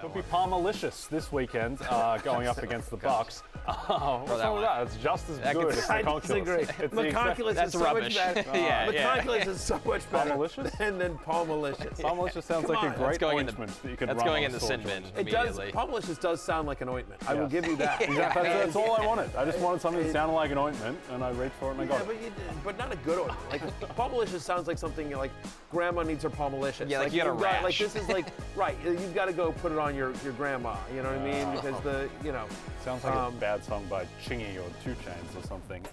Could be Palmalicious this weekend, going up against the Bucks. What's wrong with that? It's just as good as Maconculus. Maconculus is so much better. Maconculus is so much better Palmalicious? than Palmalicious. Palmalicious sounds like a great ointment that you could run. That's going in the sin bin immediately. Palmalicious does sound like an ointment. I will give you that. That's all I wanted. I just wanted something that sounded like an ointment, and I reached for it and I got it. But not a good ointment. Like Palmalicious sounds like something like grandma needs her Palmalicious. Yeah, like you got a rash. Like this is like right. You've got to go put it on your grandma. You know what I mean? Because sounds like a bad song by Chingy or 2 Chainz or something.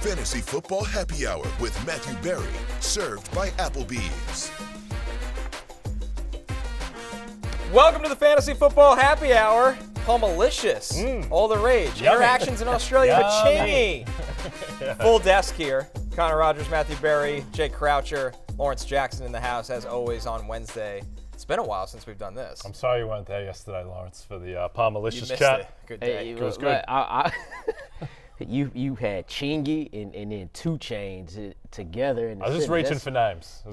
Fantasy Football Happy Hour with Matthew Berry, served by Applebee's. Welcome to the Fantasy Football Happy Hour. Palmalicious, all the rage. Interactions in Australia with Chingy. Full desk here. Connor Rogers, Matthew Berry, Jake Croucher, Lawrence Jackson in the house, as always, on Wednesday. It's been a while since we've done this. I'm sorry you weren't there yesterday, Lawrence, for the Palmalicious chat. It. Good day. It was good. You had Chingy and then 2 Chainz together. I was just reaching for names. I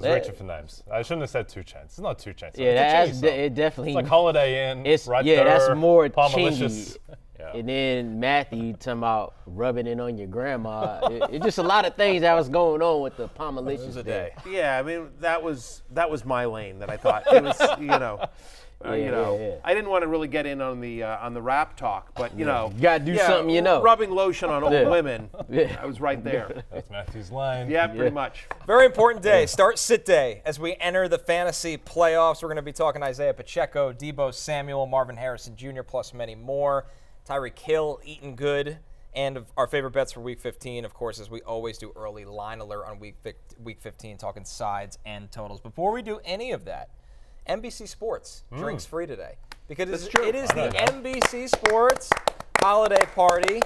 shouldn't have said 2 Chainz. It's not 2 Chainz. Yeah, it definitely. It's like Holiday Inn. It's right yeah, there, that's more Palmalicious. Chingy. Yeah. And then Matthew talking about rubbing it on your grandma. It's just a lot of things that was going on with the Palmalicious day. Yeah, I mean that was my lane that I thought it was. I didn't want to really get in on the rap talk, but you gotta do something. Rubbing lotion on old women. I was right there. That's Matthew's line. Yeah, pretty much. Very important day. Start sit day as we enter the fantasy playoffs. We're going to be talking Isiah Pacheco, Deebo Samuel, Marvin Harrison Jr., plus many more. Tyreek Hill, Eatin Good, and our favorite bets for Week 15, of course, as we always do, early line alert on Week 15, talking sides and totals. Before we do any of that, NBC Sports drinks free today because it is the NBC Sports holiday party.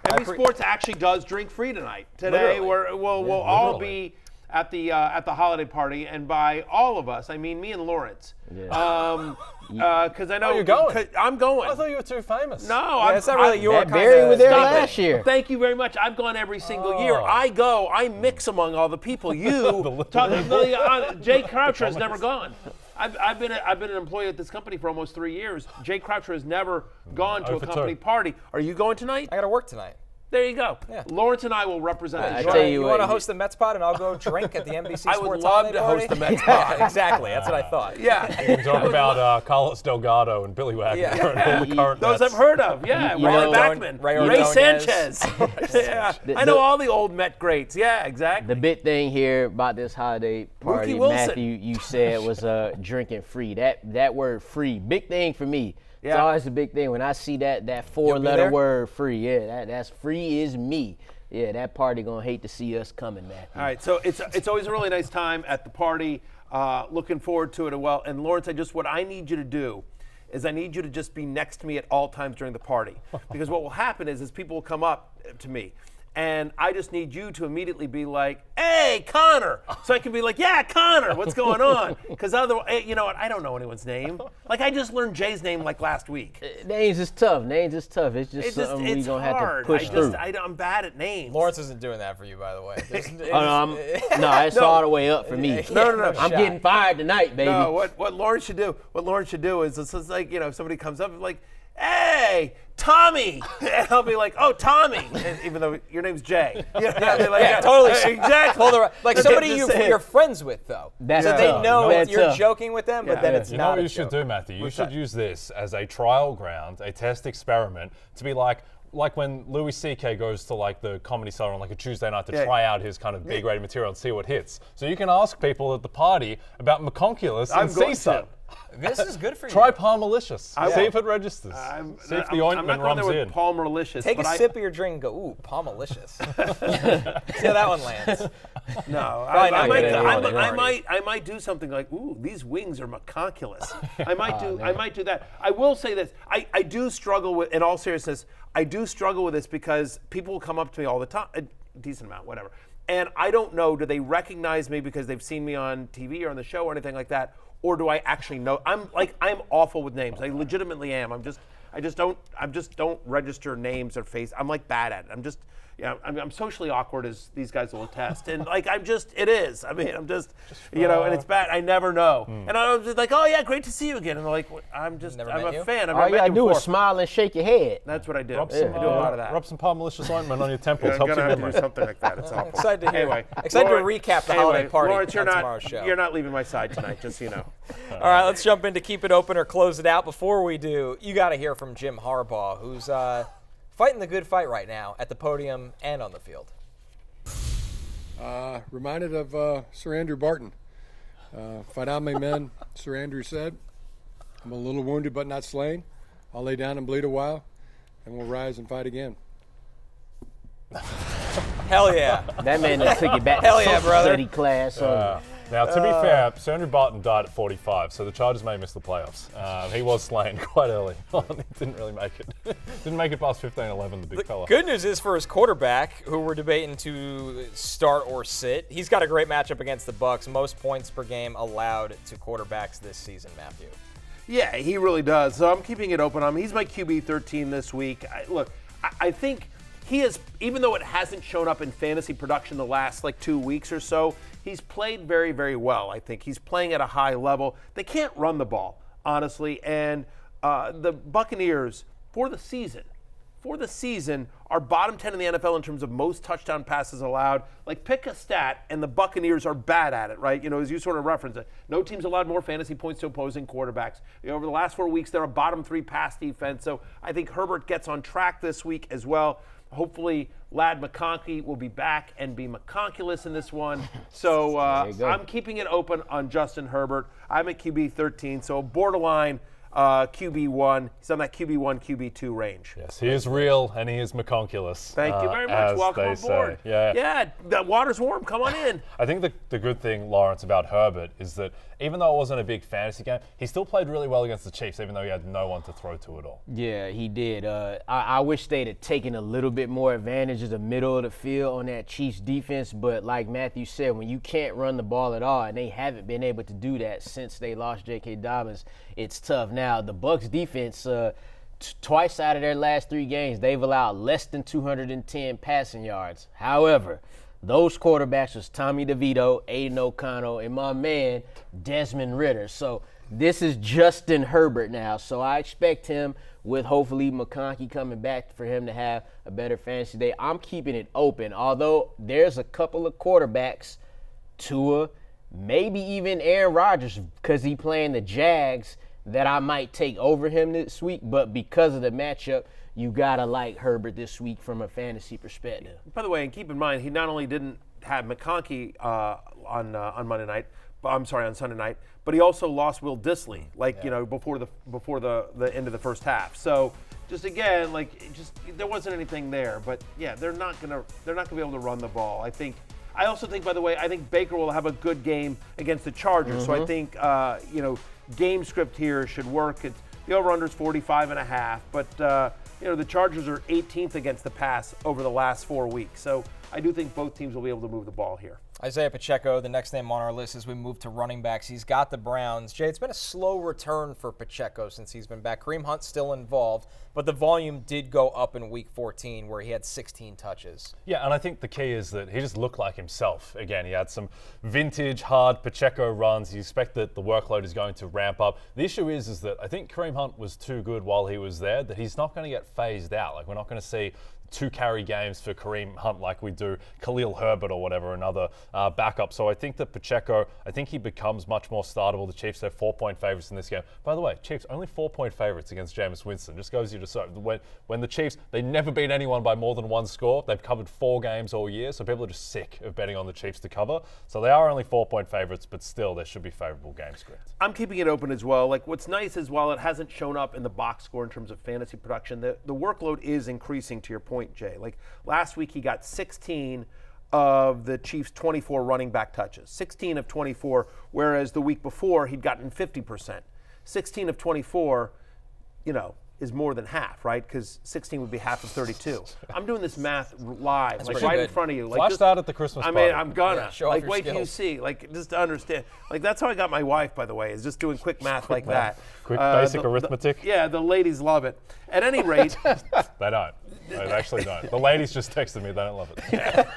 NBC Sports actually does drink free tonight. Today we'll all be at the holiday party, and by all of us, I mean me and Lawrence. Because I know you're going. I'm going. I thought you were too famous. No, it's not really your kind Barry of was there thing. last year. Thank you very much. I've gone every single year. I go. I mix among all the people. Jay Croucher has never gone. I've been an employee at this company for almost 3 years. Jay Croucher has never gone to a company party. Are you going tonight? I got to work tonight. There you go. Yeah. Lawrence and I will represent I it. tell you want to host the Mets pod, and I'll go drink at the NBC Sports I would love to host the Mets pod. Exactly. That's what I thought. Yeah. You can talk about Carlos Delgado and Billy Wagner and all the current Those Mets. I've heard of. Yeah. Ray Backman. Ray Sanchez. Yeah. I know all the old Met greats. Yeah, exactly. The big thing here about this holiday party, Matthew, you said was drinking free. That word free, big thing for me. It's always a big thing when I see that 4-letter word free. Yeah, that's free is me. Yeah, that party gonna hate to see us coming, Matthew. All right, so it's always a really nice time at the party. Looking forward to it as well. And Lawrence, what I need you to do is I need you to just be next to me at all times during the party, because what will happen is people will come up to me. And I just need you to immediately be like, "Hey, Connor," so I can be like, "Yeah, Connor, what's going on?" Because otherwise, you know what? I don't know anyone's name. Like I just learned Jay's name like last week. Names is tough. It's just something we're gonna have to push through. I'm bad at names. Lawrence isn't doing that for you, by the way. It's all the way up for me. No. I'm getting fired tonight, baby. No, what Lawrence should do? What Lawrence should do is it's like if somebody comes up and like, "Hey, Tommy," and I'll be like, "Oh, Tommy," and even though your name's Jay. Totally. Exactly. Like somebody you're friends with, though. That's so they know that's you're tough. joking with them, but then it's you not know what a you joke. should do, Matthew? You should use this as a trial ground, a test experiment, to be like when Louis C.K. goes to like the Comedy Cellar on like a Tuesday night to try out his kind of B-grade material and see what hits. So you can ask people at the party about Maconculus and see some. This is good for you. Try Palmalicious. See if it registers. See if the ointment I'm not going runs there in. with Palmalicious. Take a sip of your drink and go, "Ooh, Palmalicious." See how that one lands. No, I might do something like, "Ooh, these wings are Maconculus." I might do that. I will say this. I do struggle with, in all seriousness, I do struggle with this because people will come up to me all the time, a decent amount, whatever. And I don't know, do they recognize me because they've seen me on TV or on the show or anything like that? or do I actually know? I'm awful with names. I legitimately am. I just don't register names or face. I'm like bad at it. I'm socially awkward, as these guys will attest. And it is. I mean, and it's bad. I never know. And I was like, oh yeah, great to see you again. And they're like, I'm a fan. All you gotta do is smile and shake your head. That's what I do. I do a lot of that. Rub some Palmalicious ointment on your temples. I'm helps gonna your have memory. to do something like that. It's awful. Excited to hear. Anyway, Excited to recap the holiday party Lawrence, on tomorrow's show. You're not leaving my side tonight, just so you know. All right, let's jump in to keep it open or close it out. Before we do, you got to hear from Jim Harbaugh, who's fighting the good fight right now at the podium and on the field. Reminded of Sir Andrew Barton. Fight on, my men, Sir Andrew said. I'm a little wounded but not slain. I'll lay down and bleed a while, and we'll rise and fight again. Hell yeah. That man that took it back Hell to yeah, social brother. study class. Now, to be fair, Sir Andrew Barton died at 45, so the Chargers may miss the playoffs. He was slain quite early on. He didn't really make it. Didn't make it past 15-11, the big fella. Good news is for his quarterback, who we're debating to start or sit, he's got a great matchup against the Bucs. Most points per game allowed to quarterbacks this season, Matthew. Yeah, he really does. So I'm keeping it open on him. He's my QB 13 this week. I think he is, even though it hasn't shown up in fantasy production the last 2 weeks or so, he's played very, very well. I think he's playing at a high level. They can't run the ball, honestly, and the Buccaneers for the season are bottom 10 in the NFL in terms of most touchdown passes allowed. Pick a stat, and the Buccaneers are bad at it, right? As you sort of reference it. No team's allowed more fantasy points to opposing quarterbacks. Over the last 4 weeks, they're a bottom 3 pass defense. So I think Herbert gets on track this week as well. Hopefully, Lad McConkey will be back and be McConkulous in this one. So I'm keeping it open on Justin Herbert. I'm at QB 13, so borderline QB1. He's on that QB1, QB2 range. Yes, he is real and he is McConkulous. Thank you very much. Welcome on board. Yeah, the water's warm. Come on in. I think the good thing, Lawrence, about Herbert is that even though it wasn't a big fantasy game, he still played really well against the Chiefs, even though he had no one to throw to at all. Yeah, he did. I wish they'd have taken a little bit more advantage of the middle of the field on that Chiefs defense, but like Matthew said, when you can't run the ball at all, and they haven't been able to do that since they lost J.K. Dobbins, it's tough. Now, the Bucs defense, twice out of their last 3 games, they've allowed less than 210 passing yards. However, those quarterbacks was Tommy DeVito, Aiden O'Connell, and my man, Desmond Ridder. So this is Justin Herbert now. So I expect him, with hopefully McConkey coming back, for him to have a better fantasy day. I'm keeping it open, although there's a couple of quarterbacks, Tua, maybe even Aaron Rodgers, because he playing the Jags, that I might take over him this week. But because of the matchup, you gotta like Herbert this week from a fantasy perspective. By the way, and keep in mind, he not only didn't have McConkey on Sunday night, but he also lost Will Dissly, before the end of the first half. So just again, there wasn't anything there. But yeah, they're not gonna be able to run the ball. I also think, by the way, Baker will have a good game against the Chargers. So I think game script here should work. The over-under is 45.5, but the Chargers are 18th against the pass over the last 4 weeks. So I do think both teams will be able to move the ball here. Isiah Pacheco, the next name on our list as we move to running backs. He's got the Browns. Jay, it's been a slow return for Pacheco since he's been back. Kareem Hunt's still involved, but the volume did go up in Week 14 where he had 16 touches. Yeah, and I think the key is that he just looked like himself. Again, he had some vintage, hard Pacheco runs. You expect that the workload is going to ramp up. The issue is that I think Kareem Hunt was too good while he was there, that he's not going to get phased out. We're not going to see 2 carry games for Kareem Hunt like we do Khalil Herbert or whatever, another backup. So I think that Pacheco, he becomes much more startable. The Chiefs are 4-point favorites in this game. By the way, Chiefs only 4-point favorites against Jameis Winston. Just goes you to so. When the Chiefs, they never beat anyone by more than 1 score. They've covered 4 games all year, so people are just sick of betting on the Chiefs to cover. So they are only 4-point favorites, but still there should be favorable game script. I'm keeping it open as well. What's nice is while it hasn't shown up in the box score in terms of fantasy production, the workload is increasing, to your point, Jay. Last week he got 16 of the Chiefs' 24 running back touches. 16 of 24, whereas the week before he'd gotten 50%. 16 of 24, is more than half, right? Because 16 would be half of 32. I'm doing this math live, like right in front of you. Flashed out at the Christmas party. I mean, I'm gonna. show off Like, your wait till you skills. see. Like, just to understand. Like, that's how I got my wife, by the way, is just doing quick math like that. Quick basic arithmetic. Yeah, the ladies love it. At any rate. They don't. They actually don't. The ladies just texted me. They don't love it.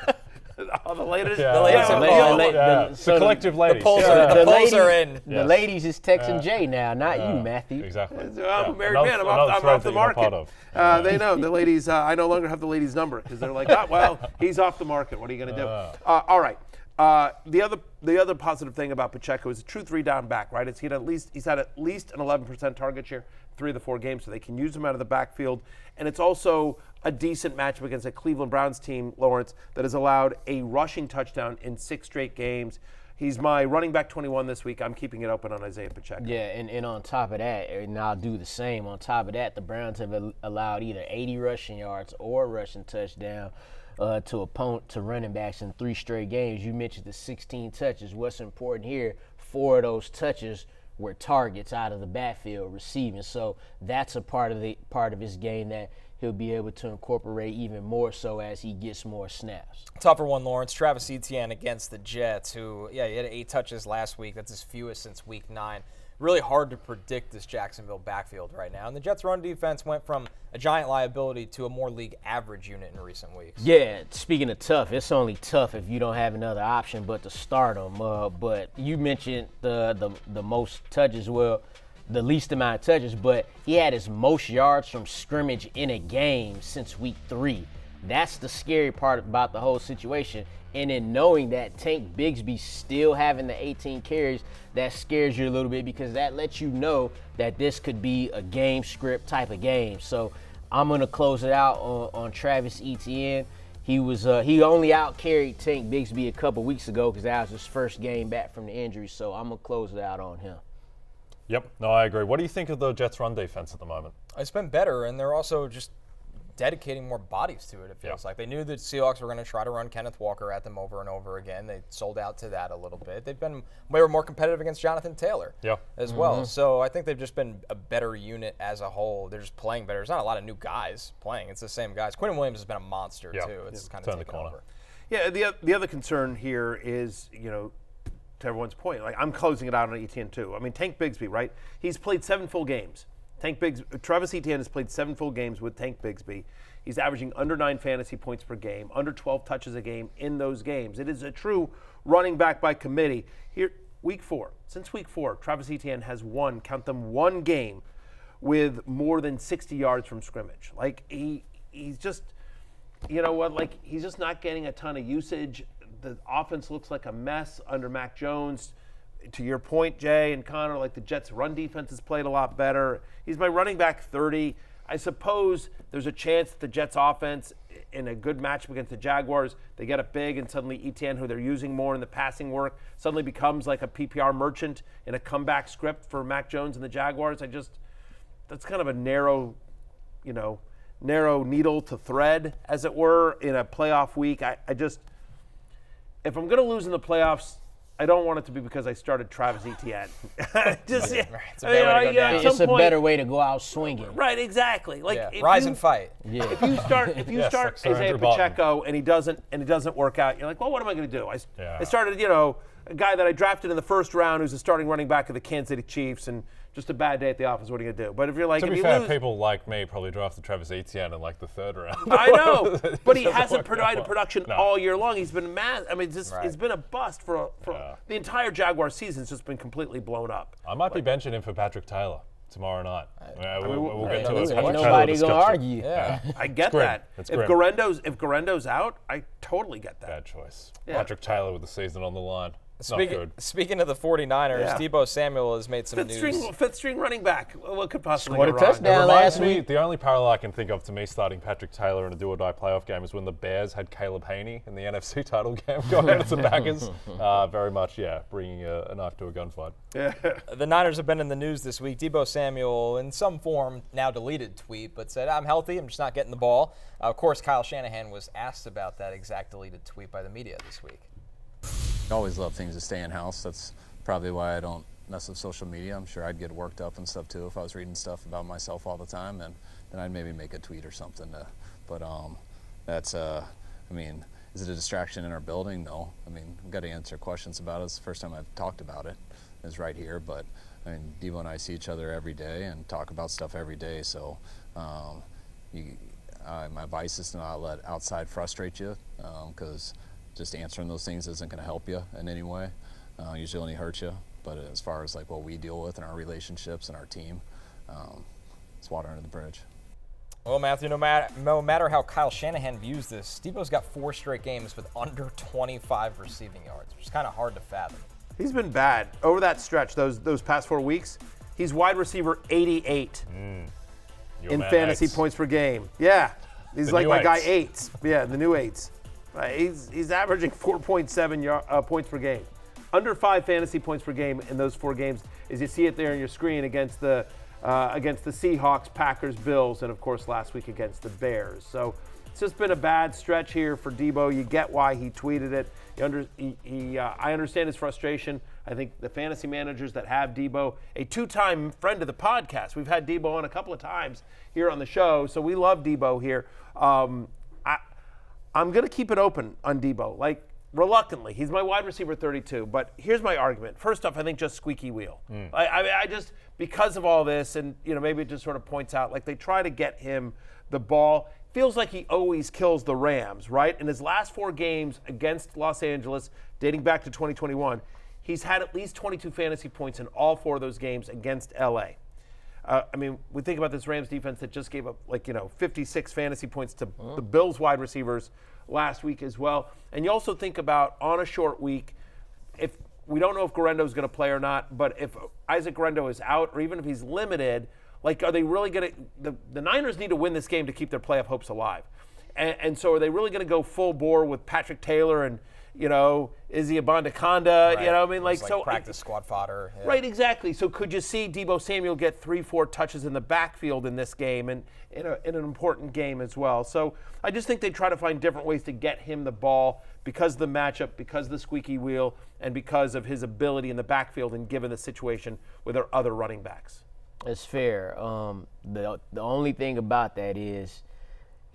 Oh, the ladies? Yeah. The ladies Yeah. are The collective ladies. polls Yeah. are- the polls are in. The Yes. ladies is texting Jay now, not you, Matthew. Exactly. I'm a married Another- man. I'm another off thread the that you're not part market. of. They know. The ladies, I no longer have the ladies' number because they're like, oh, well, he's off the market. What are you going to do? All right. The other positive thing about Pacheco is a true 3-down back, right? He's had at least an 11% target share 3 of the 4 games, so they can use him out of the backfield. And it's also a decent matchup against a Cleveland Browns team, Lawrence, that has allowed a rushing touchdown in 6 straight games. He's my running back 21 this week. I'm keeping it open on Isiah Pacheco. Yeah, and on top of that, and I'll do the same. On top of that, the Browns have allowed either 80 rushing yards or a rushing touchdown to running backs in 3 straight games. You mentioned the 16 touches. What's important here, 4 of those touches were targets out of the backfield receiving. So that's a part of his game that he'll be able to incorporate even more so as he gets more snaps. Tougher one, Lawrence. Travis Etienne against the Jets, who, he had 8 touches last week. That's his fewest since week 9. Really hard to predict this Jacksonville backfield right now. And the Jets' run defense went from a giant liability to a more league average unit in recent weeks. Yeah, speaking of tough, it's only tough if you don't have another option but to start him. But you mentioned the most touches, the least amount of touches, but he had his most yards from scrimmage in a game since week 3. That's the scary part about the whole situation. And in knowing that Tank Bigsby still having the 18 carries, that scares you a little bit because that lets you know that this could be a game script type of game. So I'm going to close it out on Travis Etienne. He only out-carried Tank Bigsby a couple weeks ago because that was his first game back from the injury. So I'm going to close it out on him. Yep. No, I agree. What do you think of the Jets' run defense at the moment? It's been better, and they're also just dedicating more bodies to it feels like. They knew that Seahawks were going to try to run Kenneth Walker at them over and over again. They sold out to that a little bit. They were more competitive against Jonathan Taylor as well. So I think they've just been a better unit as a whole. They're just playing better. There's not a lot of new guys playing. It's the same guys. Quinn Williams has been a monster too. It's kind of taken over. Yeah, the other concern here is, to everyone's point, like I'm closing it out on Etienne too. I mean, Tank Bigsby, right? He's played 7 full games. Travis Etienne has played 7 full games with Tank Bigsby. He's averaging under 9 fantasy points per game, under 12 touches a game in those games. It is a true running back by committee. Here, since week 4, Travis Etienne has count them, 1 game with more than 60 yards from scrimmage. Like he's just, he's just not getting a ton of usage. The offense looks like a mess under Mac Jones. To your point, Jay and Connor, like the Jets' run defense has played a lot better. He's my running back 30. I suppose there's a chance that the Jets' offense, in a good matchup against the Jaguars, they get it big and suddenly Etienne, who they're using more in the passing work, suddenly becomes like a PPR merchant in a comeback script for Mac Jones and the Jaguars. That's kind of a narrow needle to thread, as it were, in a playoff week. If I'm going to lose in the playoffs, I don't want it to be because I started Travis Etienne. It's a better way to go down. It's a better way to go out swinging. Right, exactly. Rise and fight. Yeah. If you start like Sir Isiah Andrew Pacheco and he doesn't work out, you're like, well, what am I going to do? I started, a guy that I drafted in the first round who's a starting running back of the Kansas City Chiefs, and just a bad day at the office. What are you going to do? But if you're like, To be you fair, lose, people like me probably drafted Travis Etienne in like the 3rd round. I know, but he hasn't provided production all year long. He's been mad. I mean, it's been a bust for the entire Jaguar season. It's just been completely blown up. I might be benching him for Patrick Taylor tomorrow night. We'll get to it. Ain't nobody going to argue. Yeah. I get grim. that. It's If grim. Guerendo's out, I totally get that. Bad choice. Yeah. Patrick Taylor with the season on the line. Not good. Speaking of the 49ers, Deebo Samuel has made some news. Fifth string running back. What could possibly Scored go a wrong? touchdown. It reminds last me, week. the only parallel I can think of to me starting Patrick Taylor in a do-or-die playoff game is when the Bears had Caleb Haney in the NFC title game going against the Packers. Very much, bringing a knife to a gunfight. The Niners have been in the news this week. Deebo Samuel, in some form, now deleted tweet, but said, I'm healthy, I'm just not getting the ball. Of course, Kyle Shanahan was asked about that exact deleted tweet by the media this week. I always love things to stay in-house. That's probably why I don't mess with social media. I'm sure I'd get worked up and stuff too if I was reading stuff about myself all the time, and then I'd maybe make a tweet or something. But that's, I mean, is it a distraction in our building? No. I mean, we've got to answer questions about it. It's the first time I've talked about it is right here. But, I mean, Deebo and I see each other every day and talk about stuff every day. So my advice is to not let outside frustrate you, because just answering those things isn't going to help you in any way. Usually only hurt you. But as far as like what we deal with in our relationships and our team, it's water under the bridge. Well, Matthew, no matter how Kyle Shanahan views this, Deebo's got 4 straight games with under 25 receiving yards, which is kind of hard to fathom. He's been bad over that stretch. Those past 4 weeks, he's wide receiver 88 in fantasy points per game. Yeah, he's the like my guy 8s. Yeah, the new 8s. He's averaging 4.7 points per game. Under 5 fantasy points per game in those 4 games, as you see it there on your screen against the Seahawks, Packers, Bills, and of course last week against the Bears. So it's just been a bad stretch here for Deebo. You get why he tweeted it. I understand his frustration. I think the fantasy managers that have Deebo, a 2-time friend of the podcast, we've had Deebo on a couple of times here on the show, so we love Deebo here. I'm going to keep it open on Deebo, like reluctantly. He's my wide receiver 32, but here's my argument. First off, I think just squeaky wheel. I just, because of all this, and maybe it just sort of points out, like they try to get him the ball. Feels like he always kills the Rams, right? In his last 4 games against Los Angeles, dating back to 2021, he's had at least 22 fantasy points in all 4 of those games against LA. I mean, we think about this Rams defense that just gave up 56 fantasy points to the Bills wide receivers last week as well. And you also think about on a short week, if we don't know if Guerendo is going to play or not, but if Isaac Guerendo is out or even if he's limited, are they really going to – the Niners need to win this game to keep their playoff hopes alive. And so are they really going to go full bore with Patrick Taylor and, Isiah Pacheco? Right. So practice squad fodder. Yeah. Right, exactly. So could you see Deebo Samuel get 3-4 touches in the backfield in this game and in an important game as well? So I just think they try to find different ways to get him the ball because of the matchup, because of the squeaky wheel, and because of his ability in the backfield and given the situation with their other running backs. That's fair. The only thing about that is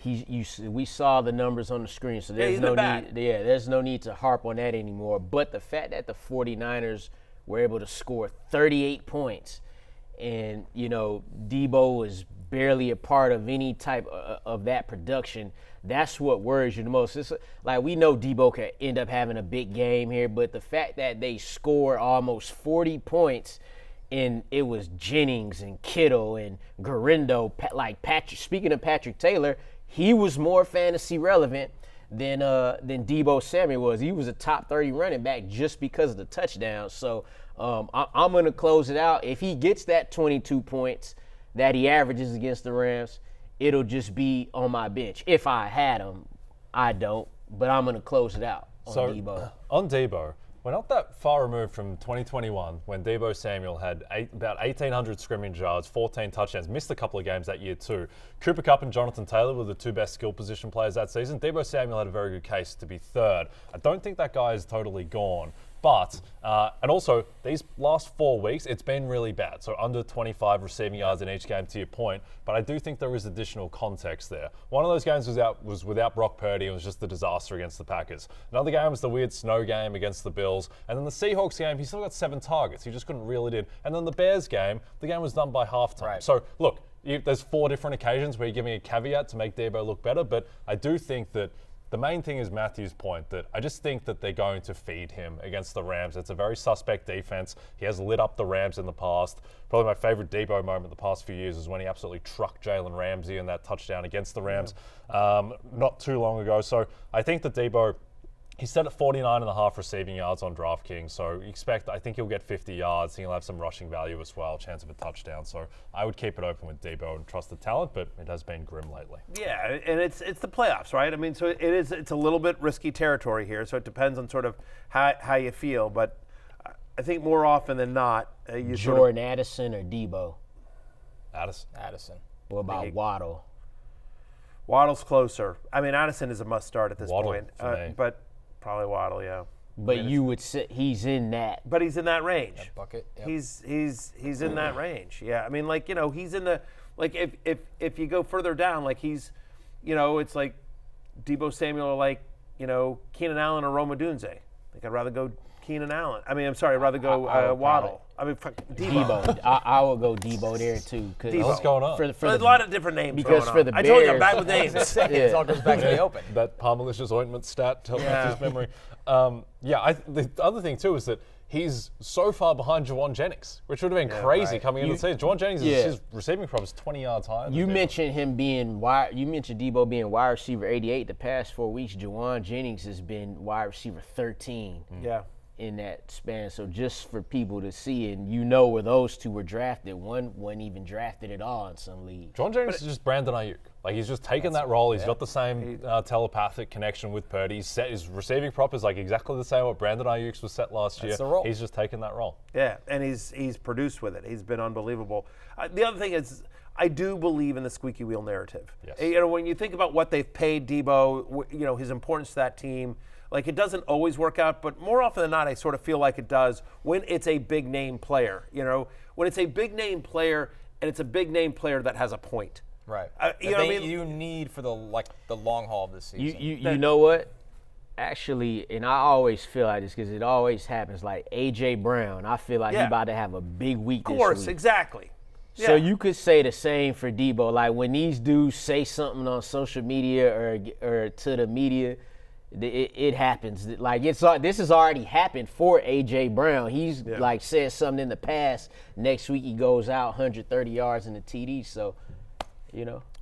we saw the numbers on the screen, so there's no need. Yeah, there's no need to harp on that anymore. But the fact that the 49ers were able to score 38 points, and Deebo was barely a part of any type of that production, that's what worries you the most. It's like we know Deebo could end up having a big game here, but the fact that they scored almost 40 points. And it was Jennings and Kittle and Guerendo, speaking of Patrick Taylor, he was more fantasy relevant than Deebo Samuel was. He was a top 30 running back just because of the touchdown. So I'm going to close it out. If he gets that 22 points that he averages against the Rams, it'll just be on my bench. If I had him, I don't, but I'm going to close it out on Deebo. On Deebo, we're not that far removed from 2021 when Deebo Samuel had about 1,800 scrimmage yards, 14 touchdowns, missed a couple of games that year too. Cooper Kupp and Jonathan Taylor were the 2 best skill position players that season. Deebo Samuel had a very good case to be 3rd. I don't think that guy is totally gone. But, and also, these last 4 weeks, it's been really bad. So under 25 receiving yards in each game, to your point. But I do think there is additional context there. One of those games was without Brock Purdy. It was just a disaster against the Packers. Another game was the weird snow game against the Bills. And then the Seahawks game, he still got 7 targets. He just couldn't reel it in. And then the Bears game, the game was done by halftime. Right. So, look, there's 4 different occasions where you're giving a caveat to make Deebo look better. But I do think that the main thing is Matthew's point that I just think that they're going to feed him against the Rams. It's a very suspect defense. He has lit up the Rams in the past. Probably my favorite Deebo moment the past few years is when he absolutely trucked Jalen Ramsey in that touchdown against the Rams not too long ago. So I think that Deebo, he's set at 49.5 receiving yards on DraftKings, so I think he'll get 50 yards. He'll have some rushing value as well, chance of a touchdown. So I would keep it open with Deebo and trust the talent, but it has been grim lately. Yeah, and it's the playoffs, right? I mean, so it's a little bit risky territory here, so it depends on sort of how you feel. But I think more often than not, Jordan Addison or Deebo? Addison. What about Waddle? Waddle's closer. I mean, Addison is a must start at this Waddle point, for me. but probably Waddle, yeah. But you would say he's in that. But he's in that range. That bucket. Yep. He's in that range. Yeah, I mean, like, he's in the, like, if you go further down, like, he's, it's like Deebo Samuel or like, Keenan Allen or Rome Odunze. Like, I'd rather go Keenan Allen. I mean, I'm sorry, I'd rather go Waddle. I mean, Deebo. I would go Deebo there too. What's going on? There's a lot of different names because going for on. the I told you I'm Bears- bad with names. It all goes back to the open. That Palmalicious ointment stat tells me his memory. The other thing too is that he's so far behind Juwan Jennings, which would have been crazy coming into the season. Juwan Jennings, his receiving prop is 20 yards higher. You mentioned him being you mentioned Deebo being wide receiver 88 the past 4 weeks. Juwan Jennings has been wide receiver 13. Yeah. In that span, so just for people to see, and where those two were drafted, one wasn't even drafted at all in some leagues. Juwan Jennings is just Brandon Ayuk. Like, he's just taken that role. He's got the same telepathic connection with Purdy. His receiving prop is like exactly the same what Brandon Ayuk's was set last year. The role. He's just taken that role. Yeah, and he's produced with it. He's been unbelievable. The other thing is, I do believe in the squeaky wheel narrative. Yes. When you think about what they've paid Deebo, his importance to that team. Like, it doesn't always work out, but more often than not, I sort of feel like it does when it's a big name player. When it's a big name player and it's a big name player that has a point. Right. You know what I mean? You need for the long haul of this season. You know what? Actually, and I always feel like this because it always happens. Like A.J. Brown, I feel like he's about to have a big week this week. Of course, exactly. So you could say the same for Deebo. Like, when these dudes say something on social media or to the media, it happens. Like, this has already happened for A.J. Brown. He's like said something in the past. Next week he goes out 130 yards in the TD. So,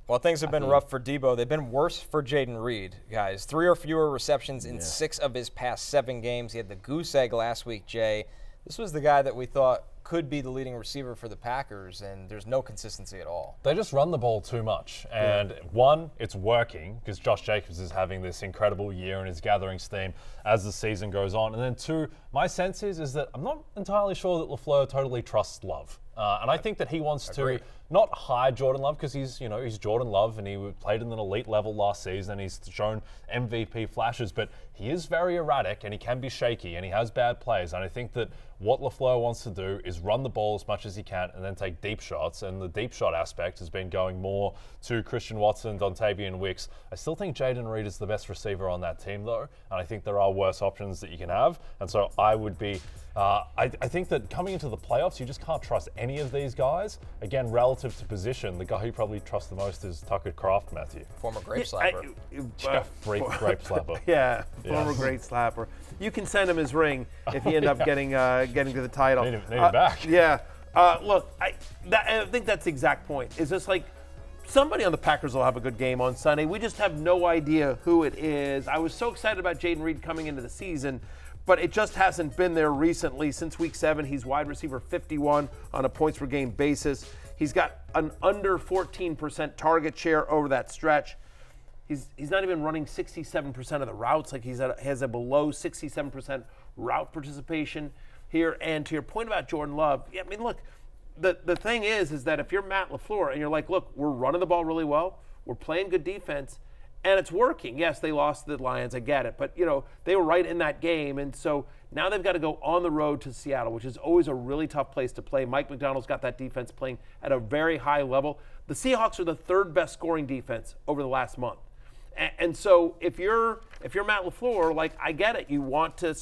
Well, things have been rough for Deebo. They've been worse for Jayden Reed, guys. 3 or fewer receptions in 6 of his past 7 games. He had the goose egg last week, Jay. This was the guy that we thought could be the leading receiver for the Packers, and there's no consistency at all. They just run the ball too much. And one, it's working because Josh Jacobs is having this incredible year and is gathering steam as the season goes on. And then 2, my sense is that I'm not entirely sure that LaFleur totally trusts Love. And I think that he wants to not hide Jordan Love because he's Jordan Love and he played in an elite level last season and he's shown MVP flashes, but he is very erratic and he can be shaky and he has bad plays. And I think that what LaFleur wants to do is run the ball as much as he can and then take deep shots. And the deep shot aspect has been going more to Christian Watson, Dontavian Wicks. I still think Jayden Reed is the best receiver on that team though, and I think there are worse options that you can have. And so I would be I think that coming into the playoffs, you just can't trust any of these guys. Again, relative to position, the guy you probably trust the most is Tucker Kraft, Matthew. Former grape slapper. Grape slapper. Yeah, former great slapper. You can send him his ring if you end up getting to the title. Need him back. Yeah. Look, I think that's the exact point. It's just like somebody on the Packers will have a good game on Sunday. We just have no idea who it is. I was so excited about Jayden Reed coming into the season, but it just hasn't been there recently. Since week 7, he's wide receiver 51 on a points per game basis. He's got an under 14% target share over that stretch. He's not even running 67% of the routes. Like, has a below 67% route participation here. And to your point about Jordan Love, I mean, look, the thing is that if you're Matt LaFleur and you're like, look, we're running the ball really well, we're playing good defense, and it's working. Yes, they lost the Lions, I get it, but they were right in that game, and so now they've got to go on the road to Seattle, which is always a really tough place to play. Mike McDonald's got that defense playing at a very high level. The Seahawks are the 3rd best scoring defense over the last month. And so if you're Matt LaFleur, like, I get it. You want to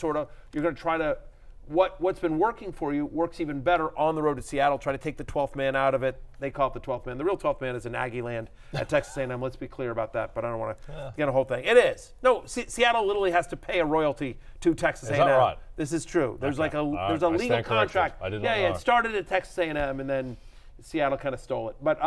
you're going to try to, what's been working for you works even better on the road to Seattle. Try to take the 12th man out of it. They call it the 12th man. The real 12th man is in Aggie land at Texas A&M. Let's be clear about that, but I don't want to get a whole thing. It is. No, Seattle literally has to pay a royalty to Texas A&M. Is that right? This is true. There's Okay. there's a legal contract. I did not know. It started at Texas A&M and then Seattle kind of stole it. But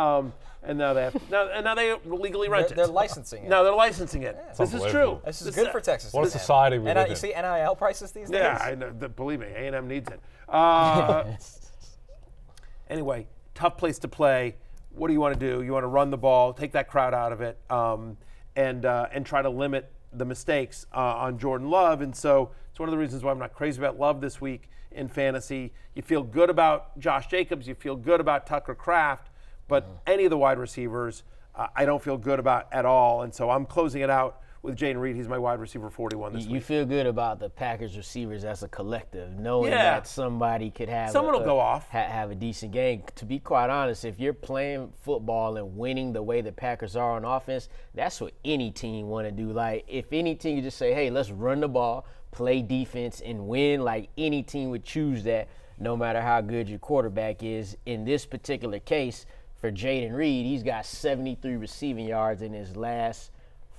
and now they legally rent it. They're licensing it. No, they're licensing it. This is true. This is good for Texas. What a society we live in. You see NIL prices these days? Yeah, I know. Believe me, A&M needs it. Anyway, tough place to play. What do you want to do? You want to run the ball, take that crowd out of it, and try to limit the mistakes on Jordan Love. And so it's one of the reasons why I'm not crazy about Love this week in fantasy. You feel good about Josh Jacobs. You feel good about Tucker Kraft. But any of the wide receivers, I don't feel good about at all. And so I'm closing it out with Jayden Reed. He's my wide receiver 41 this week. You feel good about the Packers receivers as a collective, knowing that somebody could have someone will go off, have a decent game. To be quite honest, if you're playing football and winning the way the Packers are on offense, that's what any team want to do. Like, if any team could just say, hey, let's run the ball, play defense, and win, like any team would choose that, no matter how good your quarterback is. In this particular case, for Jayden Reed, he's got 73 receiving yards in his last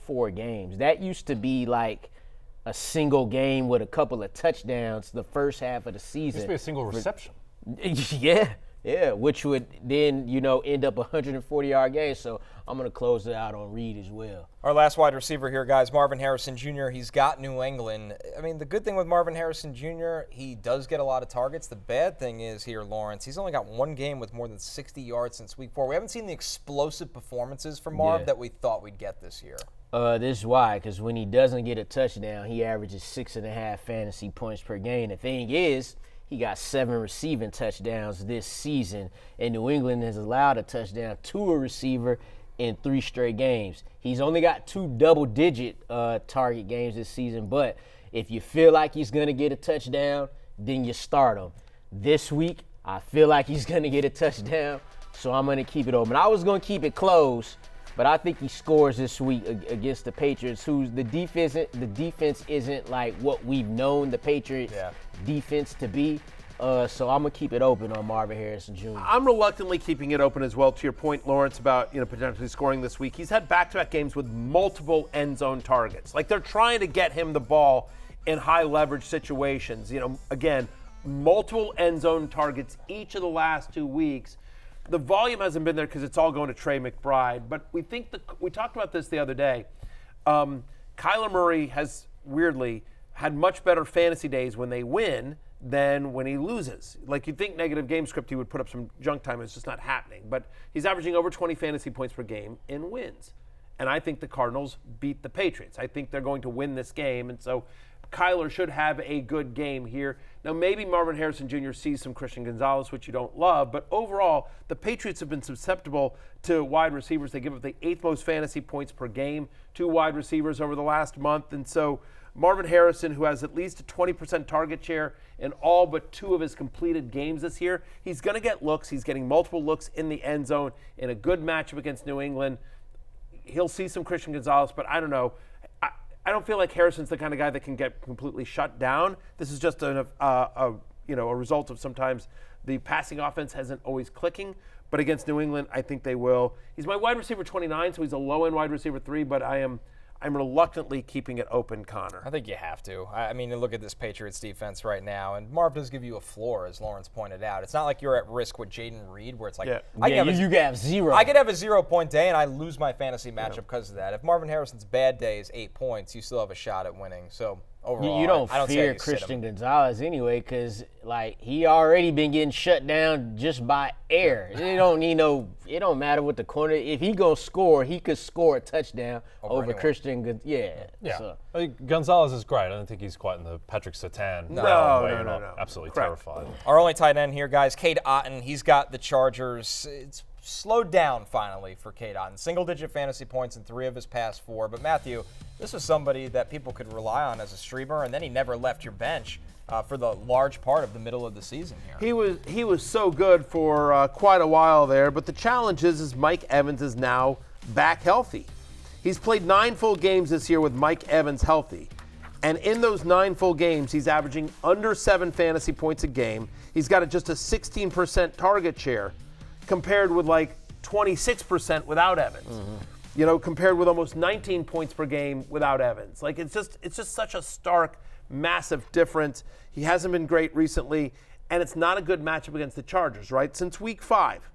4 games. That used to be like a single game with a couple of touchdowns the first half of the season. Used to be a single reception. Yeah, which would then, end up a 140-yard game. So I'm going to close it out on Reed as well. Our last wide receiver here, guys, Marvin Harrison Jr. He's got New England. I mean, the good thing with Marvin Harrison Jr., he does get a lot of targets. The bad thing is here, Lawrence, he's only got 1 game with more than 60 yards since week 4. We haven't seen the explosive performances from Marv that we thought we'd get this year. This is why, because when he doesn't get a touchdown, he averages 6.5 fantasy points per game. The thing is, he got 7 receiving touchdowns this season, and New England has allowed a touchdown to a receiver in 3 straight games. He's only got 2 double-digit target games this season, but if you feel like he's going to get a touchdown, then you start him. This week, I feel like he's going to get a touchdown, so I'm going to keep it open. I was going to keep it closed, but I think he scores this week against the Patriots, who's the defense isn't like what we've known the Patriots defense to be. So I'm going to keep it open on Marvin Harrison Jr. I'm reluctantly keeping it open as well, to your point, Lawrence, about potentially scoring this week. He's had back-to-back games with multiple end zone targets. Like, they're trying to get him the ball in high leverage situations. Again, multiple end zone targets each of the last 2 weeks. The volume hasn't been there because it's all going to Trey McBride. But we talked about this the other day. Kyler Murray has, weirdly, had much better fantasy days when they win than when he loses. Like, you'd think negative game script, he would put up some junk time. It's just not happening. But he's averaging over 20 fantasy points per game in wins. And I think the Cardinals beat the Patriots. I think they're going to win this game. And so Kyler should have a good game here. Now, maybe Marvin Harrison Jr. sees some Christian Gonzalez, which you don't love, but overall, the Patriots have been susceptible to wide receivers. They give up the 8th most fantasy points per game to wide receivers over the last month. And so Marvin Harrison, who has at least a 20% target share in all but 2 of his completed games this year, he's going to get looks. He's getting multiple looks in the end zone in a good matchup against New England. He'll see some Christian Gonzalez, but I don't know. I don't feel like Harrison's the kind of guy that can get completely shut down. This is just a result of sometimes the passing offense hasn't always clicking. But against New England, I think they will. He's my wide receiver 29, so he's a low-end wide receiver 3, but I'm reluctantly keeping it open, Connor. I think you have to. I mean, look at this Patriots defense right now, and Marv does give you a floor, as Lawrence pointed out. It's not like you're at risk with Jayden Reed, where it's like, you could have 0. I could have a 0-point day, and I lose my fantasy matchup because of that. If Marvin Harrison's bad day is 8 points, you still have a shot at winning. So overall, you don't fear Christian Gonzalez anyway, because he already been getting shut down just by air. It don't matter what the corner. If he gonna score, he could score a touchdown over Christian. So. I think Gonzalez is great. I don't think he's quite in the Patrick Surtain. No. Absolutely Correct. terrified. Our only tight end here, guys, Cade Otton. He's got the Chargers. It's slowed down finally for Cade Otton. Single-digit fantasy points in 3 of his past 4. But Matthew, this was somebody that people could rely on as a streamer, and then he never left your bench for the large part of the middle of the season here. He was so good for quite a while there, but the challenge is Mike Evans is now back healthy. He's played 9 full games this year with Mike Evans healthy. And in those 9 full games, he's averaging under 7 fantasy points a game. He's got just a 16% target share, compared with 26% without Evans. Compared with almost 19 points per game without Evans. It's just such a stark, massive difference. He hasn't been great recently, and it's not a good matchup against the Chargers, right? Since week 5,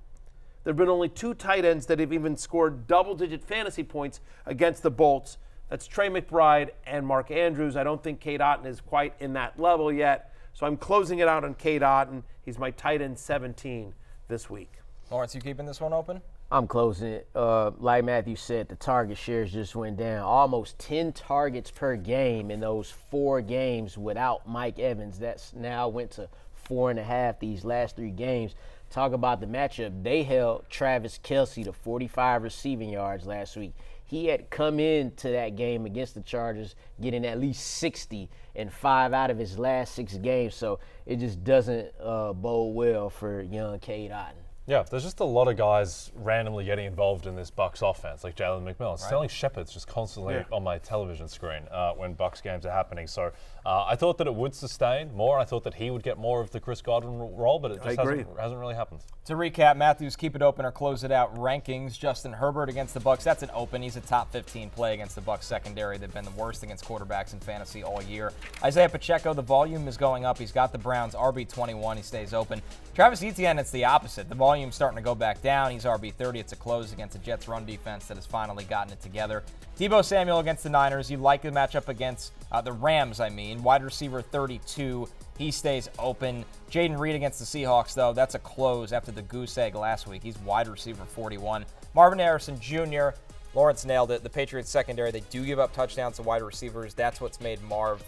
there have been only 2 tight ends that have even scored double-digit fantasy points against the Bolts. That's Trey McBride and Mark Andrews. I don't think Cade Otton is quite in that level yet, so I'm closing it out on Cade Otton. He's my tight end 17 this week. Lawrence, you keeping this one open? I'm closing it. Like Matthew said, the target shares just went down. Almost 10 targets per game in those 4 games without Mike Evans. That's now went to 4.5 these last 3 games. Talk about the matchup. They held Travis Kelce to 45 receiving yards last week. He had come into that game against the Chargers getting at least 60 in 5 out of his last 6 games. So it just doesn't bode well for young Cade Otton. Yeah, there's just a lot of guys randomly getting involved in this Bucs offense, like Jalen McMillan. Right. Sterling Shepard's just constantly on my television screen when Bucs games are happening. So I thought that it would sustain more. I thought that he would get more of the Chris Godwin role, but it just hasn't really happened. To recap, Matthews keep it open or close it out rankings. Justin Herbert against the Bucs, that's an open. He's a top 15 play against the Bucs secondary. They've been the worst against quarterbacks in fantasy all year. Isiah Pacheco, the volume is going up. He's got the Browns RB21. He stays open. Travis Etienne, it's the opposite. The volume's starting to go back down. He's RB30. It's a close against the Jets run defense that has finally gotten it together. Deebo Samuel against the Niners. You like the matchup against the Rams, wide receiver 32. He stays open. Jayden Reed against the Seahawks, though, that's a close after the goose egg last week. He's wide receiver 41. Marvin Harrison Jr., Lawrence nailed it. The Patriots secondary, they do give up touchdowns to wide receivers. That's what's made Marv,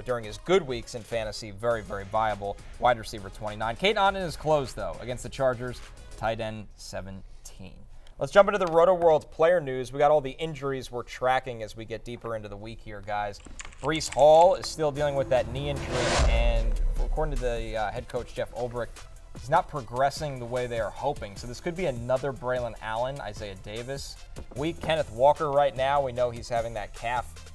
during his good weeks in fantasy, very, very viable. Wide receiver 29. Cade Otton is closed, though, against the Chargers, tight end 17. Let's jump into the Rotoworld player news. We got all the injuries we're tracking as we get deeper into the week here, guys. Breece Hall is still dealing with that knee injury, and according to the head coach, Jeff Ulbrich, he's not progressing the way they are hoping. So this could be another Braylon Allen, Isaiah Davis week. Kenneth Walker right now, we know he's having that calf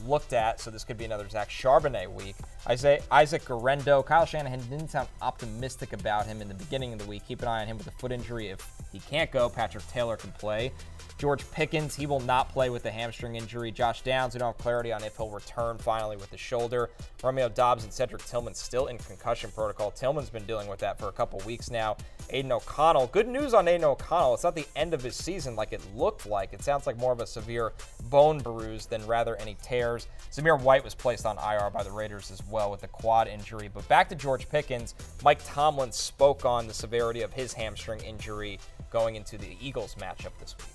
looked at, so this could be another Zach Charbonnet week. Isaac Guerendo, Kyle Shanahan didn't sound optimistic about him in the beginning of the week. Keep an eye on him with a foot injury. If he can't go, Patrick Taylor can play. George Pickens, he will not play with the hamstring injury. Josh Downs, we don't have clarity on if he'll return finally with the shoulder. Romeo Doubs and Cedric Tillman still in concussion protocol. Tillman's been dealing with that for a couple weeks now. Aiden O'Connell, good news on Aiden O'Connell. It's not the end of his season like it looked like. It sounds like more of a severe bone bruise than rather any tears. Zamir White was placed on IR by the Raiders as well with a quad injury. But back to George Pickens, Mike Tomlin spoke on the severity of his hamstring injury going into the Eagles matchup this week.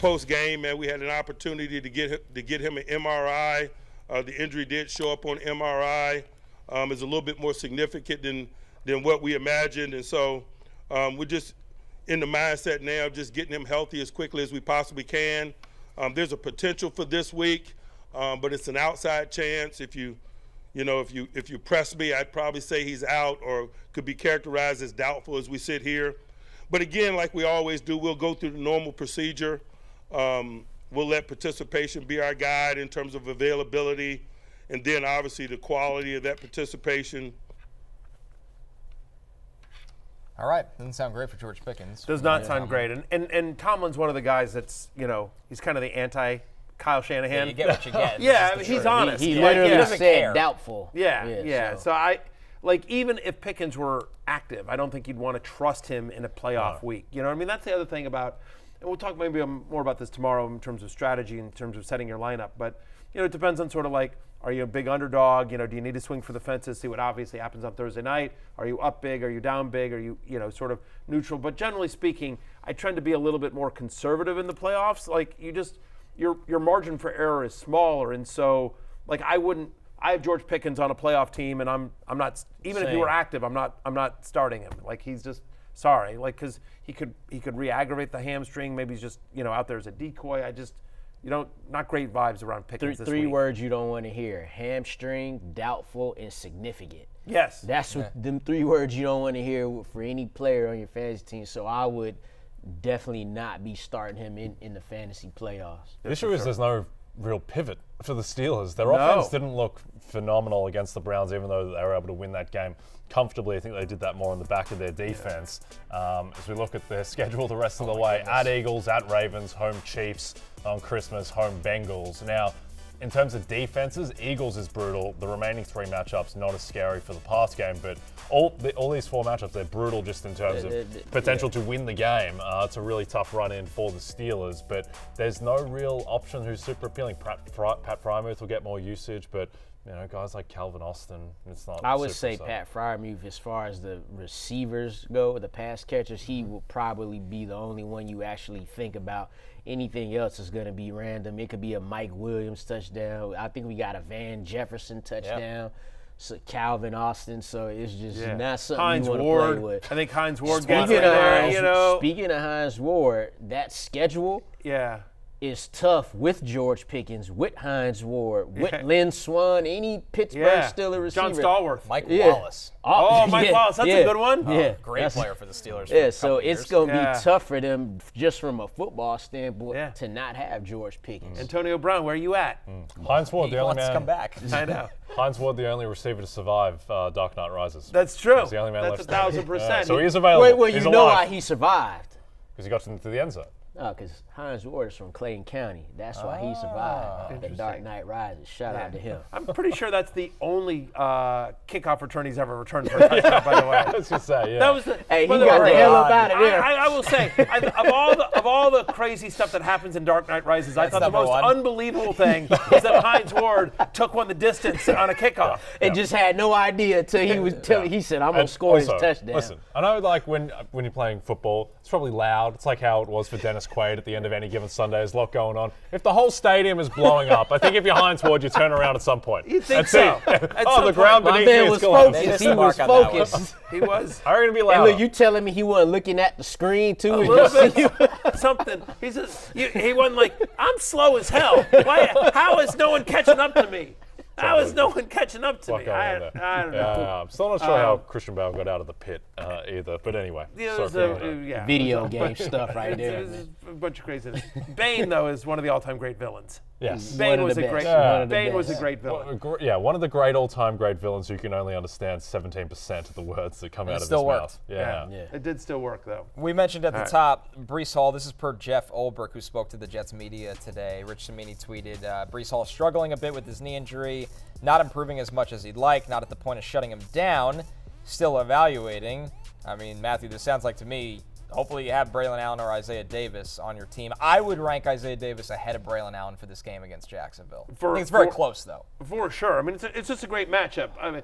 Post game, man, we had an opportunity to get him an MRI. The injury did show up on MRI. It's a little bit more significant than what we imagined, and so we're just in the mindset now of just getting him healthy as quickly as we possibly can. There's a potential for this week, but it's an outside chance. If you press me, I'd probably say he's out or could be characterized as doubtful as we sit here. But again, like we always do, we'll go through the normal procedure. We'll let participation be our guide in terms of availability, and then obviously the quality of that participation. All right, doesn't sound great for George Pickens. Does not sound great, and Tomlin's one of the guys that's, he's kind of the anti Kyle Shanahan. Yeah, you get what you get. Yeah, I mean, he's honest. He literally said care. Doubtful. Yeah. So I, even if Pickens were active, I don't think you'd want to trust him in a playoff week. You know what I mean? That's the other thing about, and we'll talk maybe more about this tomorrow in terms of strategy, in terms of setting your lineup. But, it depends on sort of like, are you a big underdog? Do you need to swing for the fences, see what obviously happens on Thursday night? Are you up big? Are you down big? Are you, sort of neutral? But generally speaking, I trend to be a little bit more conservative in the playoffs. Like, your margin for error is smaller. And so, like, I have George Pickens on a playoff team, and I'm not, even if he were active, I'm not starting him. Like, he's just, sorry. Like, because he could re-aggravate the hamstring. Maybe he's just, out there as a decoy. Not great vibes around Pickens this week. Three words you don't want to hear: hamstring, doubtful, and significant. Yes. That's what them 3 words you don't want to hear for any player on your fantasy team. So I would definitely not be starting him in the fantasy playoffs. The issue is there's no real pivot for the Steelers. Their offense didn't look phenomenal against the Browns, even though they were able to win that game comfortably. I think they did that more on the back of their defense. As we look at their schedule the rest of the way, at Eagles, at Ravens, home Chiefs on Christmas, home Bengals. Now, in terms of defenses, Eagles is brutal. The remaining 3 matchups, not as scary for the past game, but all these 4 matchups, they're brutal just in terms of potential to win the game. It's a really tough run-in for the Steelers, but there's no real option who's super appealing. Pat Freiermuth will get more usage, but guys like Calvin Austin, it's not. I would say Pat Freiermuth, as far as the receivers go, the pass catchers, he will probably be the only one you actually think about. Anything else is going to be random. It could be a Mike Williams touchdown. I think we got a Van Jefferson touchdown. Calvin Austin, so it's just not something Hines you want to Ward. play with. I think Hines Ward gets in there, you know. Speaking of Hines Ward, that schedule is tough with George Pickens, with Hines Ward, with Lynn Swann, any Pittsburgh Steelers receiver. John Stallworth. Mike Wallace. Oh, Mike Wallace. That's a good one. Great player for the Steelers. Yeah, so it's going to be tough for them just from a football standpoint to not have George Pickens. Antonio Brown, where are you at? Hines Ward, the only Let's man. come back. I know. Hines Ward, the only receiver to survive Dark Knight Rises. That's true. He's the only man That's left. 1,000%. So he is available. Wait, He's you know alive. why he survived? Because he got into the end zone. No, because Hines Ward is from Clayton County. That's why he survived the Dark Knight Rises. Shout out to him. I'm pretty sure that's the only kickoff return he's ever returned for a touchdown, by the way. I was just say, That was Hey, he got the hell up out of there. I will say, of all the crazy stuff that happens in Dark Knight Rises, I thought the most unbelievable thing is that Hines Ward took one the distance on a kickoff. And just had no idea until he said, I'm going to score his touchdown. Listen, I know like when you're playing football, it's probably loud. It's like how it was for Dennis Quaid at the end of any given Sunday. There's a lot going on. If the whole stadium is blowing up, I think if you're Hines Ward, you turn around at some point. You think so? The ground beneath me is focused. He was focused. He was. How are you going to be loud? And look, you telling me he wasn't looking at the screen too? A little bit. Something. He wasn't like, I'm slow as hell. How is no one catching up to me? How is no one catching up to me? I don't know. I'm still not sure how Christian Bale got out of the pit either. But anyway. Video game stuff right there. It's a bunch of craziness. Bane, though, is one of the all-time great villains. Yes. Bane was a great villain. One of the great all-time great villains who can only understand 17% of the words that come out of his mouth. Yeah. It did still work, though. We mentioned at the top, Breece Hall. This is per Jeff Olbrich, who spoke to the Jets media today. Rich Cimini tweeted, Breece Hall struggling a bit with his knee injury, not improving as much as he'd like, not at the point of shutting him down, still evaluating. I mean, Matthew, this sounds like to me, hopefully you have Braylon Allen or Isaiah Davis on your team. I would rank Isaiah Davis ahead of Braylon Allen for this game against Jacksonville. I think it's very close, though. For sure. I mean, it's just a great matchup. I mean,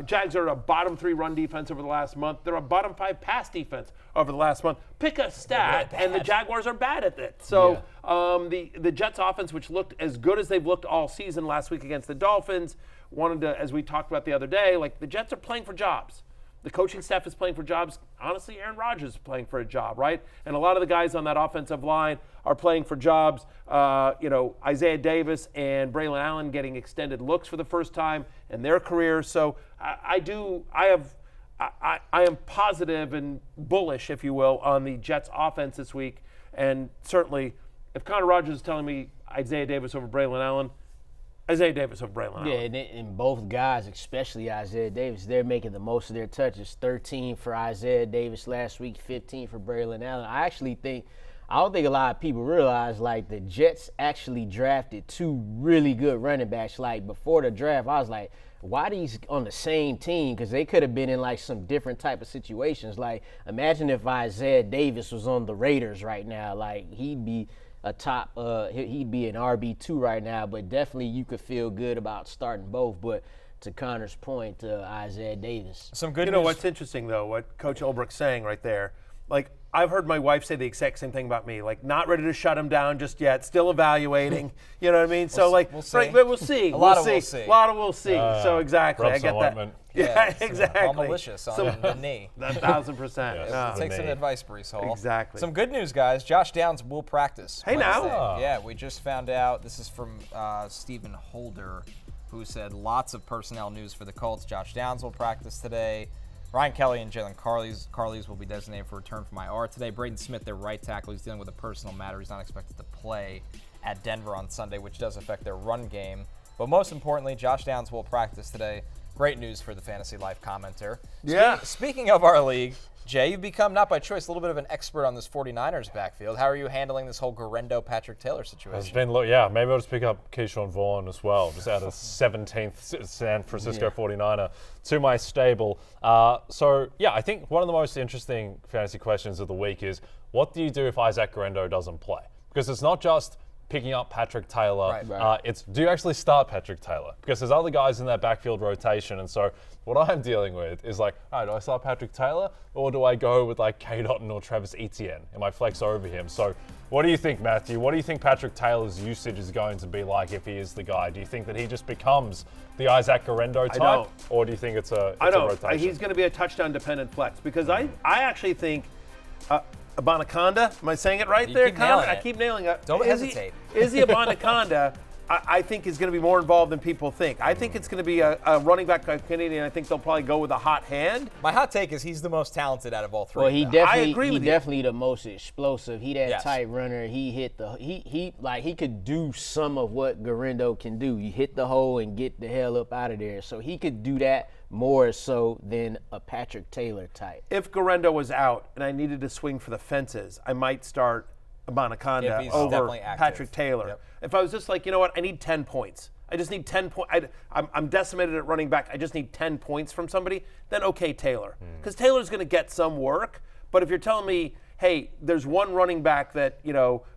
Jags are a bottom 3 run defense over the last month. They're a bottom 5 pass defense over the last month. Pick a stat, and the Jaguars are bad at it. So the Jets offense, which looked as good as they've looked all season last week against the Dolphins, wanted to, as we talked about the other day, like the Jets are playing for jobs. The coaching staff is playing for jobs. Honestly, Aaron Rodgers is playing for a job, right? And a lot of the guys on that offensive line are playing for jobs. Isaiah Davis and Braylon Allen getting extended looks for the first time in their careers. So I am positive and bullish, if you will, on the Jets offense this week. And certainly, if Connor Rodgers is telling me Isaiah Davis over Braylon Allen, Isaiah Davis over Braylon Allen. Yeah, and both guys, especially Isaiah Davis, they're making the most of their touches. 13 for Isaiah Davis last week, 15 for Braylon Allen. I don't think a lot of people realize, like, the Jets actually drafted 2 really good running backs. Like, before the draft, I was like, why these on the same team? Because they could have been in, like, some different type of situations. Like, imagine if Isaiah Davis was on the Raiders right now. Like, he'd be he'd be an RB2 right now, but definitely you could feel good about starting both. But to Connor's point, Isaiah Davis. Some good news. You know what's interesting, though, what Coach Olbrich's saying right there, like, I've heard my wife say the exact same thing about me, like, not ready to shut him down just yet, still evaluating. You know what I mean? So, we'll see. Right, but we'll see. A lot of we'll see. A lot of we'll see. So, exactly. I get that. Yeah, exactly. All malicious on the knee. 1,000%. Take some advice, Breece Hall. Exactly. Some good news, guys. Josh Downs will practice. Hey, Wednesday. now. Yeah, we just found out. This is from Stephen Holder, who said lots of personnel news for the Colts. Josh Downs will practice today. Ryan Kelly and Jalen Carleys will be designated for return from IR today. Braden Smith, their right tackle, he's dealing with a personal matter. He's not expected to play at Denver on Sunday, which does affect their run game. But most importantly, Josh Downs will practice today. Great news for the Fantasy Life commenter. Yeah. Speaking of our league, Jay, you've become, not by choice, a little bit of an expert on this 49ers backfield. How are you handling this whole Guerendo, Patrick Taylor situation? Maybe I'll just pick up Keyshawn Vaughn as well, just out of 17th San Francisco 49er to my stable. I think one of the most interesting fantasy questions of the week is, what do you do if Isaac Guerendo doesn't play? Because it's not just picking up Patrick Taylor. Right. It's, do you actually start Patrick Taylor? Because there's other guys in that backfield rotation, and so what I'm dealing with is like, all right, do I start Patrick Taylor, or do I go with like Cade Otton or Travis Etienne? Am I flex over him? So what do you think, Matthew? What do you think Patrick Taylor's usage is going to be like if he is the guy? Do you think that he just becomes the Isaac Guerendo type, or do you think it's a rotation? He's going to be a touchdown-dependent flex because I actually think Abanaconda, am I saying it right there, Connor? I keep nailing it. Don't hesitate. Izzy Abanaconda, I think is going to be more involved than people think. I think it's going to be a running back Canadian. I think they'll probably go with a hot hand. My hot take is he's the most talented out of all three. Well, he definitely definitely the most explosive. He that tight runner. He hit he could do some of what Guerendo can do. You hit the hole and get the hell up out of there. So he could do that more so than a Patrick Taylor type. If Guerendo was out and I needed to swing for the fences, I might start Abanaconda over Patrick Taylor. Yep. If I was just like, you know what, I need 10 points. I just need 10 points. I'm decimated at running back. I just need 10 points from somebody. Then okay, Taylor. Because Taylor's going to get some work. But if you're telling me, hey, there's one running back that,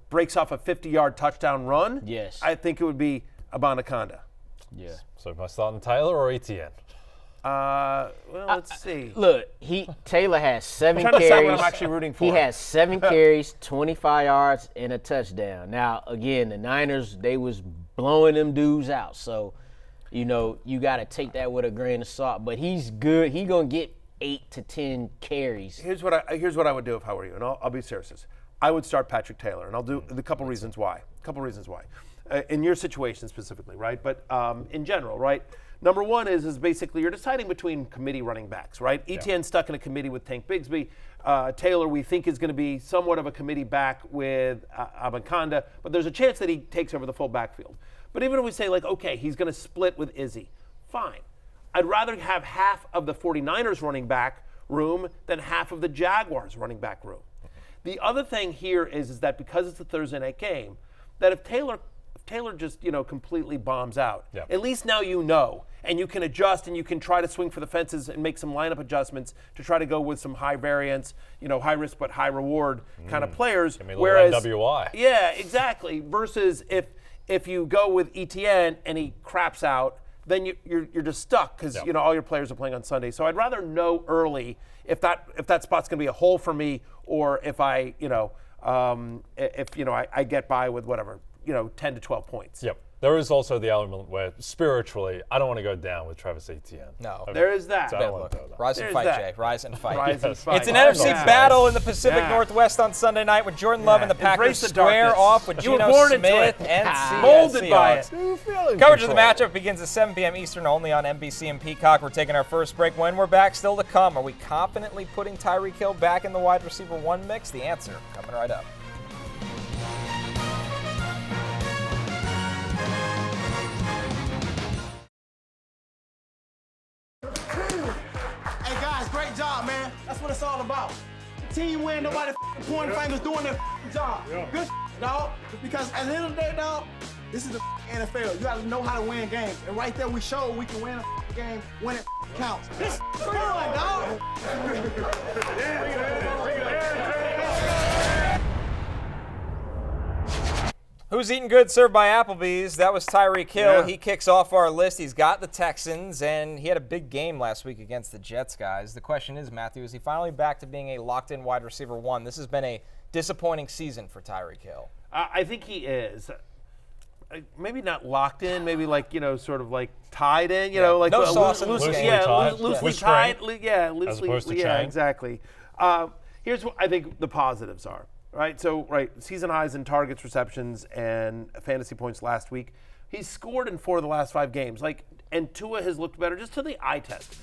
breaks off a 50-yard touchdown run, yes, I think it would be Abanaconda. Yeah. So am I starting Taylor or Etienne? Let's see. Look, Taylor has 7 I'm trying carries. to decide what I'm actually rooting for. He has 7 carries, 25 yards, and a touchdown. Now, again, the Niners, they was blowing them dudes out. So, you got to take that with a grain of salt. But he's good. He's going to get 8 to 10 carries. Here's what I would do if I were you, and I'll be serious. I would start Patrick Taylor, and I'll do a couple reasons why. In your situation specifically, right? But in general, right? Number one is basically you're deciding between committee running backs, right? Etienne stuck in a committee with Tank Bigsby. Taylor, we think, is going to be somewhat of a committee back with Abanaconda, but there's a chance that he takes over the full backfield. But even if we say, like, okay, he's going to split with Izzy, fine. I'd rather have half of the 49ers running back room than half of the Jaguars running back room. The other thing here is that because it's a Thursday night game, that if Taylor just, completely bombs out, at least now and you can adjust and you can try to swing for the fences and make some lineup adjustments to try to go with some high variance, high risk but high reward kind of players. Whereas NWI. Yeah, exactly. Versus if you go with Etienne and he craps out, then you're just stuck because all your players are playing on Sunday. So I'd rather know early if that spot's going to be a hole for me, or if I get by with whatever 10 to 12 points. Yep. There is also the element where spiritually, I don't want to go down with Travis Etienne. No. There is that. So I don't want to go down. Rise and fight, Jay. Rise and fight. Rise and fight. It's an NFC battle in the Pacific Northwest on Sunday night with Jordan Love and the Packers square off with Geno Smith and molded by it. Coverage of the matchup begins at 7 p.m. Eastern only on NBC and Peacock. We're taking our first break. When we're back, still to come. Are we confidently putting Tyreek Hill back in the wide receiver 1 mix? The answer coming right up. Great job, man. That's what it's all about. Team win, nobody pointing fingers doing their job. Good dog. Because at the end of the day, dog, this is the NFL. You gotta know how to win games. And right there we showed we can win a game when it counts. This fun, dog. Who's eating good? Served by Applebee's. That was Tyreek Hill. Yeah. He kicks off our list. He's got the Texans, and he had a big game last week against the Jets, guys. The question is, Matthew, is he finally back to being a locked-in wide receiver 1? This has been a disappointing season for Tyreek Hill. I think he is. Maybe not locked in, maybe sort of like tied in, like no sauce in this loosely, game. loosely tied, loosely, as opposed to chain. Exactly. Here's what I think the positives are. Right, season highs in targets, receptions, and fantasy points last week. He's scored in 4 of the last 5 games. And Tua has looked better just to the eye test.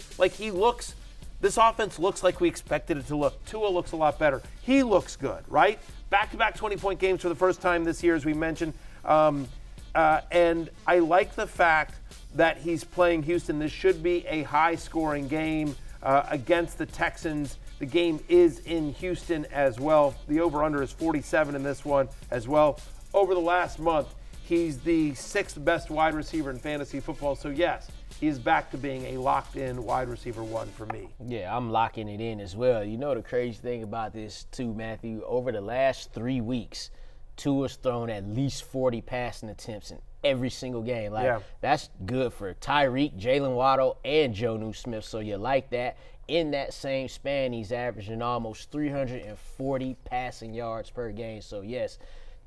This offense looks like we expected it to look. Tua looks a lot better. He looks good, right? Back-to-back 20-point games for the first time this year, as we mentioned. And I like the fact that he's playing Houston. This should be a high-scoring game against the Texans. The game is in Houston as well. The over-under is 47 in this one as well. Over the last month, he's the 6th best wide receiver in fantasy football. So, yes, he is back to being a locked-in wide receiver 1 for me. Yeah, I'm locking it in as well. The crazy thing about this, too, Matthew, over the last 3 weeks, Tua's thrown at least 40 passing attempts in every single game. That's good for Tyreek, Jalen Waddle, and Jonnu Smith. So you like that. In that same span, he's averaging almost 340 passing yards per game. So, yes,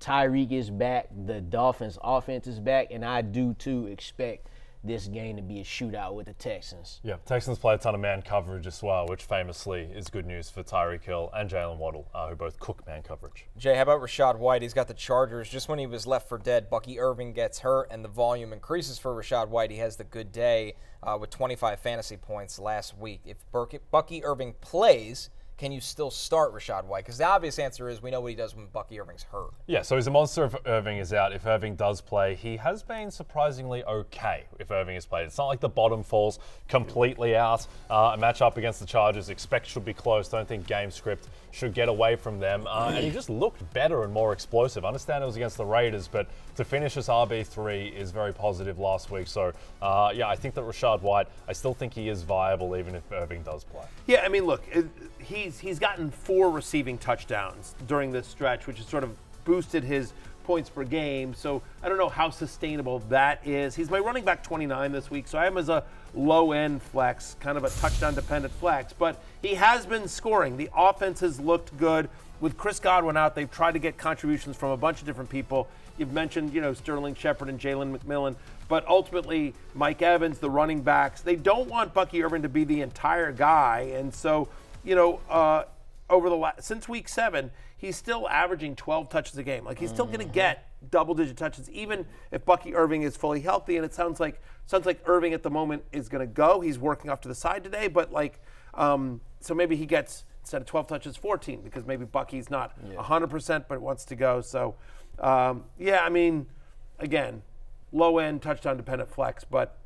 Tyreek is back. The Dolphins' offense is back. And I do, too, expect this game to be a shootout with the Texans. Yeah, Texans play a ton of man coverage as well, which famously is good news for Tyreek Hill and Jalen Waddle, who both cook man coverage. Jay, how about Rachaad White? He's got the Chargers. Just when he was left for dead, Bucky Irving gets hurt and the volume increases for Rachaad White. He has the good day with 25 fantasy points last week. If Bucky Irving plays, can you still start Rachaad White? Because the obvious answer is we know what he does when Bucky Irving's hurt. Yeah, so he's a monster if Irving is out. If Irving does play, he has been surprisingly okay if Irving has played. It's not like the bottom falls completely out. A matchup against the Chargers, expect should be close. Don't think game script should get away from them. And he just looked better and more explosive. I understand it was against the Raiders, but to finish as RB3 is very positive last week. So, I think that Rachaad White, I still think he is viable even if Irving does play. Yeah, I mean, look, he's gotten 4 receiving touchdowns during this stretch, which has sort of boosted his points per game. So I don't know how sustainable that is. He's my running back 29 this week, so I have him as a low-end flex, kind of a touchdown-dependent flex. But he has been scoring. The offense has looked good. With Chris Godwin out, they've tried to get contributions from a bunch of different people. You've mentioned, Sterling Shepard and Jalen McMillan. But ultimately, Mike Evans, the running backs, they don't want Bucky Irving to be the entire guy. And so, since week 7, he's still averaging 12 touches a game. Like, he's still going to get double-digit touches, even if Bucky Irving is fully healthy. And it sounds like Irving at the moment is going to go. He's working off to the side today, but so maybe he gets, instead of 12 touches, 14, because maybe Bucky's not 100%, but wants to go. So, again, low-end touchdown-dependent flex, but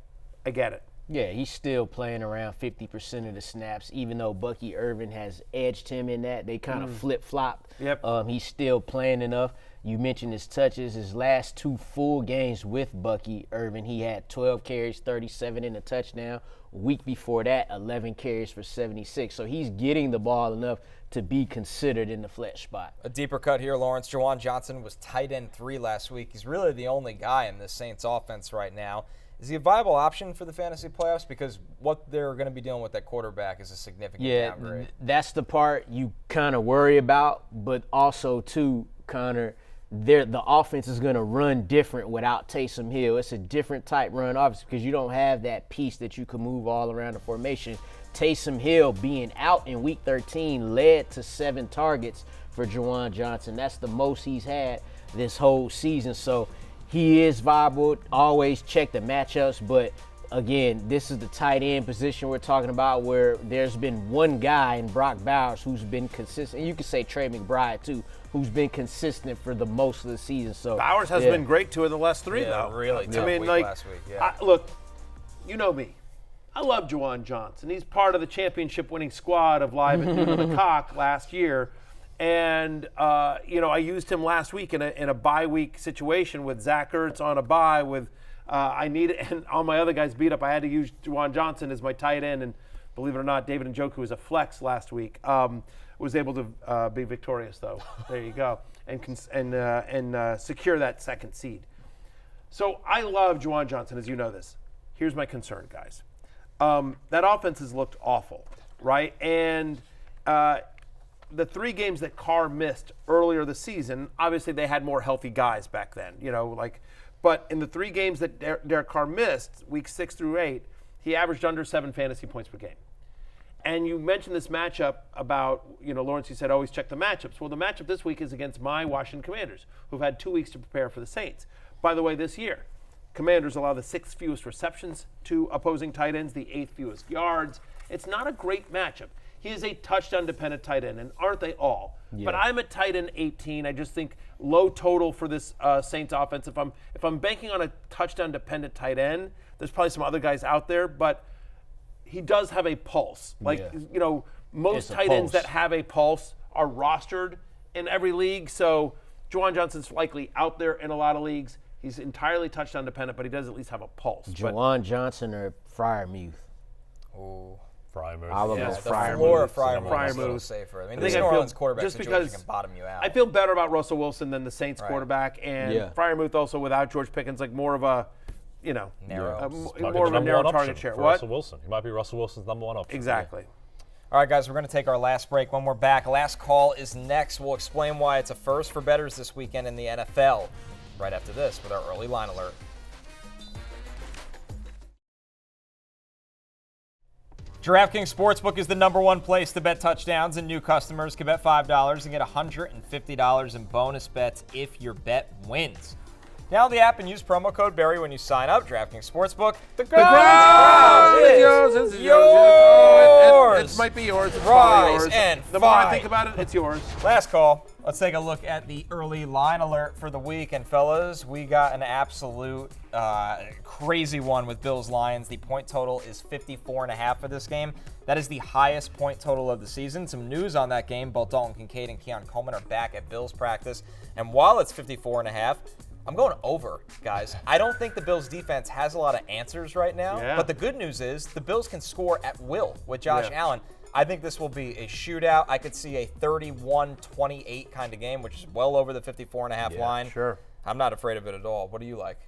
I get it. Yeah, he's still playing around 50% of the snaps, even though Bucky Irving has edged him in that. They kind of flip-flop. Yep. He's still playing enough. You mentioned his touches. His last 2 full games with Bucky Irving, he had 12 carries, 37 in a touchdown. A week before that, 11 carries for 76. So he's getting the ball enough to be considered in the flex spot. A deeper cut here, Lawrence. Juwan Johnson was tight end 3 last week. He's really the only guy in the Saints offense right now. Is he a viable option for the fantasy playoffs? Because what they're going to be dealing with at quarterback is a significant downgrade. That's the part you kind of worry about, but also, too, Connor, the offense is going to run different without Taysom Hill. It's a different type run offense because you don't have that piece that you can move all around the formation. Taysom Hill being out in Week 13 led to 7 targets for Juwan Johnson. That's the most he's had this whole season. So he is viable. Always check the matchups, but again, this is the tight end position we're talking about where there's been one guy in Brock Bowers who's been consistent. You could say Trey McBride too, who's been consistent for the most of the season. So Bowers has been great 2 of the last 3 though. Really tough week last week. Yeah. Look, you know me. I love Juwan Johnson. He's part of the championship-winning squad of Live at Noon on the Cock last year. And, I used him last week in a bye week situation with Zach Ertz on a bye with and all my other guys beat up. I had to use Juwan Johnson as my tight end. And believe it or not, David Njoku was a flex last week. Was able to be victorious, though. There you go. And secure that second seed. So I love Juwan Johnson, as you know this. Here's my concern, guys. That offense has looked awful, right? And the 3 games that Carr missed earlier this season, obviously they had more healthy guys back then, but in the 3 games that Derek Carr missed, weeks 6 through 8, he averaged under 7 fantasy points per game. And you mentioned this matchup about, Lawrence, you said always check the matchups. Well, the matchup this week is against my Washington Commanders, who've had 2 weeks to prepare for the Saints. By the way, this year, Commanders allow the 6th fewest receptions to opposing tight ends, the 8th fewest yards. It's not a great matchup. He is a touchdown-dependent tight end, and aren't they all? Yeah. But I'm at tight end 18. I just think low total for this Saints offense. If I'm banking on a touchdown-dependent tight end, there's probably some other guys out there, but he does have a pulse. Most tight ends that have a pulse are rostered in every league. So Juwan Johnson's likely out there in a lot of leagues. He's entirely touchdown-dependent, but he does at least have a pulse. Juwan Johnson or Freiermuth? Oh. Freiermuth. I would Yeah, go the Freiermuth. floor of Freiermuth is a Freiermuth. little safer. I mean, I this think New I feel- Orleans quarterback just situation because can bottom you out. I feel better about Russell Wilson than the Saints Right. quarterback, and Yeah. Freiermuth also without George Pickens, like more of a, Narrow. more of a narrow target share. What? Russell Wilson. He might be Russell Wilson's number one option. Exactly. All right, guys, we're going to take our last break. When we're back, last call is next. We'll explain why it's a first for bettors this weekend in the NFL. Right after this with our early line alert. DraftKings Sportsbook is the #1 place to bet touchdowns, and new customers can bet $5 and get $150 in bonus bets if your bet wins. Download the app and use promo code Barry when you sign up. DraftKings Sportsbook. The crowd is yours. It might be yours. It's Rise probably yours. and The more I fight. think about it, it's yours. Last call. Let's take a look at the early line alert for the week. And fellas, we got an absolute crazy one with Bills-Lions. The point total is 54.5 for this game. That is the highest point total of the season. Some news on that game. Both Dalton Kincaid and Keon Coleman are back at Bills practice. And while it's 54.5, I'm going over, guys. I don't think the Bills defense has a lot of answers right now. Yeah. But the good news is the Bills can score at will with Josh Allen. I think this will be a shootout. I could see a 31-28 kind of game, which is well over the 54.5 line. Sure. I'm not afraid of it at all. What do you like?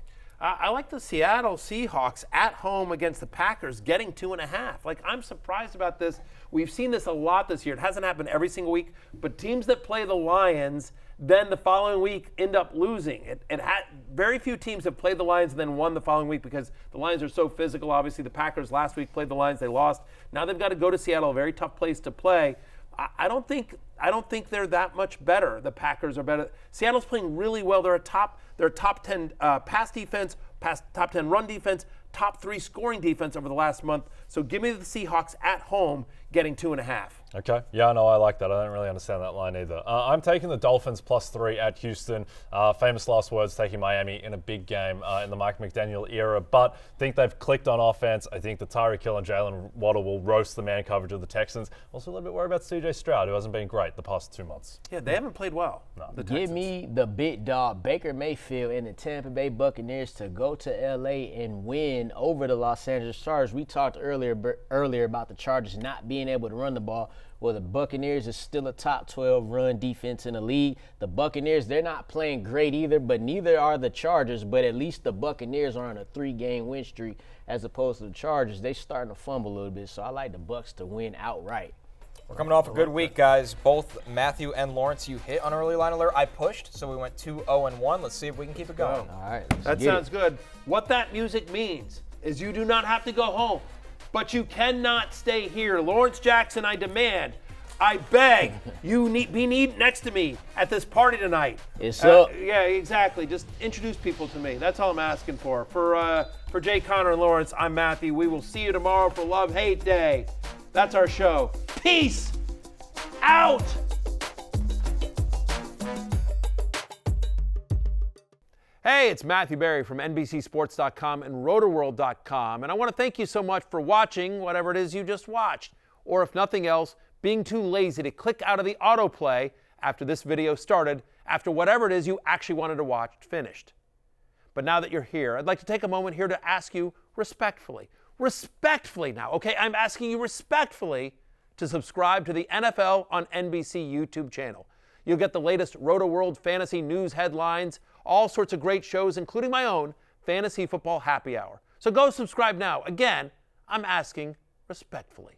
I like the Seattle Seahawks at home against the Packers getting 2.5. Like, I'm surprised about this. We've seen this a lot this year. It hasn't happened every single week, but teams that play the Lions then the following week end up losing. Very few teams have played the Lions and then won the following week because the Lions are so physical. Obviously, the Packers last week played the Lions. They lost. Now they've got to go to Seattle, a very tough place to play. I don't think they're that much better. The Packers are better. Seattle's playing really well. They're a top 10 pass defense, top 10 run defense, top 3 scoring defense over the last month. So give me the Seahawks at home getting 2.5. Okay. Yeah, no, I like that. I don't really understand that line either. I'm taking the Dolphins +3 at Houston. Famous last words, taking Miami in a big game in the Mike McDaniel era, but think they've clicked on offense. I think the Tyreek Hill and Jalen Waddle will roast the man coverage of the Texans. Also a little bit worried about C.J. Stroud, who hasn't been great the past 2 months. Yeah, they haven't played well. No. Give me the big dog, Baker Mayfield, and the Tampa Bay Buccaneers to go to L.A. and win over the Los Angeles Chargers. We talked earlier about the Chargers not being able to run the ball. Well, the Buccaneers is still a top 12 run defense in the league. The Buccaneers, they're not playing great either, but neither are the Chargers. But at least the Buccaneers are on a 3-game win streak as opposed to the Chargers. They starting to fumble a little bit, so I like the Bucs to win outright. We're coming off a good week, guys. Both Matthew and Lawrence, you hit on early line alert. I pushed, so we went 2-0-1. Let's see if we can keep it going. All right, That sounds good. What that music means is you do not have to go home, but you cannot stay here. Lawrence Jackson, I demand, I beg, you be next to me at this party tonight. It's up. Yeah, exactly. Just introduce people to me. That's all I'm asking for. For Jay, Connor, and Lawrence, I'm Matthew. We will see you tomorrow for Love Hate Day. That's our show. Peace out. Hey, it's Matthew Berry from NBCSports.com and Rotoworld.com, and I want to thank you so much for watching whatever it is you just watched, or if nothing else, being too lazy to click out of the autoplay after this video started, after whatever it is you actually wanted to watch finished. But now that you're here, I'd like to take a moment here to ask you respectfully now, okay? I'm asking you respectfully to subscribe to the NFL on NBC YouTube channel. You'll get the latest Rotoworld fantasy news headlines, all sorts of great shows, including my own Fantasy Football Happy Hour. So go subscribe now. Again, I'm asking respectfully.